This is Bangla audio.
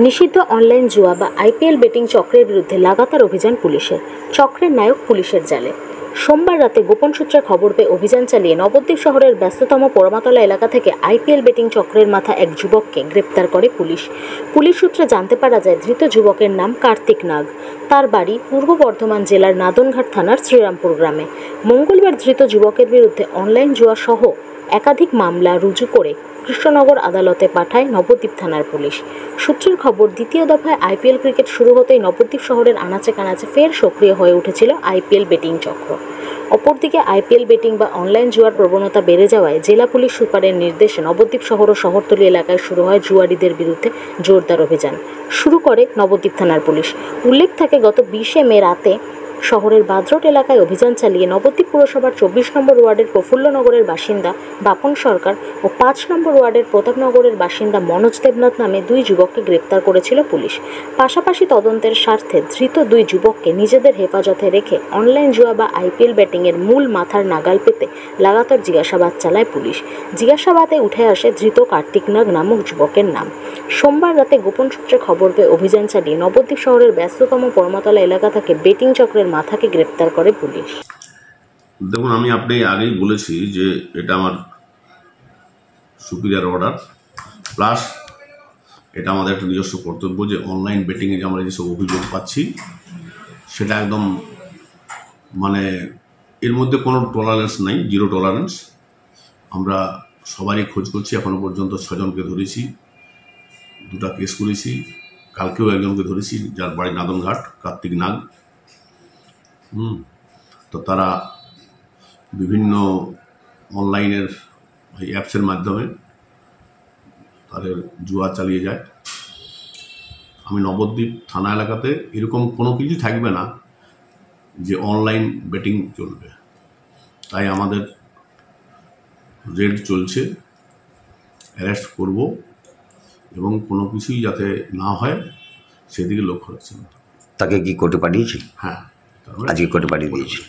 নিষিদ্ধ অনলাইন জুয়া বা আইপিএল বেটিং চক্রের বিরুদ্ধে লাগাতার অভিযান পুলিশের। চক্রের নায়ক পুলিশের জালে। সোমবার রাতে গোপন সূত্রে খবর পেয়ে অভিযান চালিয়ে নবদ্বীপ শহরের ব্যস্ততম পোড়ামাতলা এলাকা থেকে আইপিএল বেটিং চক্রের মাথা এক যুবককে গ্রেপ্তার করে পুলিশ। পুলিশ সূত্রে জানতে পারা যায়, ধৃত যুবকের নাম কার্তিক নাগ। তার বাড়ি পূর্ব বর্ধমান জেলার নাদনঘাট থানার শ্রীরামপুর গ্রামে। মঙ্গলবার ধৃত যুবকের বিরুদ্ধে অনলাইন জুয়া সহ একাধিক মামলা রুজু করে কৃষ্ণনগর আদালতে পাঠায় নবদ্বীপ থানার পুলিশ। সূত্রের খবর, দ্বিতীয় দফায় আইপিএল ক্রিকেট শুরু হতেই নবদ্বীপ শহরের আনাচে কানাচে ফের সক্রিয় হয়ে উঠেছিল আইপিএল বেটিং চক্র। অপরদিকে আইপিএল বেটিং বা অনলাইন জুয়ার প্রবণতা বেড়ে যাওয়ায় জেলা পুলিশ সুপারের নির্দেশে নবদ্বীপ শহর ও শহরতলি এলাকায় শুরু হয় জুয়ারিদের বিরুদ্ধে জোরদার অভিযান। শুরু করে নবদ্বীপ থানার পুলিশ। উল্লেখ থাকে, গত 20 মে রাতে শহরের বাদরোড এলাকায় অভিযান চালিয়ে নবদ্বীপ পুরসভার 24 নম্বর ওয়ার্ডের প্রফুল্লনগরের বাসিন্দা বাপন সরকার ও 5 নম্বর ওয়ার্ডের প্রতাপনগরের বাসিন্দা মনোজ দেবনাথ নামে দুই যুবককে গ্রেপ্তার করেছিল পুলিশ। পাশাপাশি তদন্তের স্বার্থে ধৃত দুই যুবককে নিজেদের হেফাজতে রেখে অনলাইন জুয়া বা আইপিএল ব্যাটিংয়ের মূল মাথার নাগাল পেতে লাগাতার জিজ্ঞাসাবাদ চালায় পুলিশ। জিজ্ঞাসাবাদে উঠে আসে ধৃত কার্তিক নাগ নামক যুবকের নাম। সোমবার রাতে গোপন সূত্রে খবর পেয়ে অভিযান চালিয়ে নবদ্বীপ শহরের ব্যস্ততম পোড়ামাতলা এলাকা থেকে বেটিং চক্রের মাথাকে গ্রেপ্তার করে পুলিশ। দেখুন, আমি আপনি আগেই বলেছি যে এটা আমার সুপিরিয়র অর্ডার, প্লাস এটা আমাদের একটা নিজস্ব কর্তব্য যে অনলাইন বেটিংয়ে যে আমরা যেসব অভিযোগ পাচ্ছি সেটা একদম এর মধ্যে কোনো টলারেন্স নাই, জিরো টলারেন্স। আমরা সবারই খোঁজ করছি, এখনো পর্যন্ত 6 জনকে ধরেছি, 2টা কেস করেছি। কালকেও একজনকে ধরেছি, যার বাড়ি নাদনঘাট, কার্তিক নাগ। তো তারা বিভিন্ন অনলাইনের অ্যাপসের মাধ্যমে তাদের জুয়া চালিয়ে যায়। আমি নবদ্বীপ থানা এলাকাতে এরকম কোনো কিছু থাকবে না যে অনলাইন বেটিং চলবে, তাই আমাদের রেড চলছে, অ্যারেস্ট করব এবং কোনো কিছুই যাতে না হয় সেদিকে লক্ষ্য রাখছেন। তাকে কি কোর্টে পাঠিয়েছি? হ্যাঁ, আজকে কোর্টে পাঠিয়ে দিয়েছি।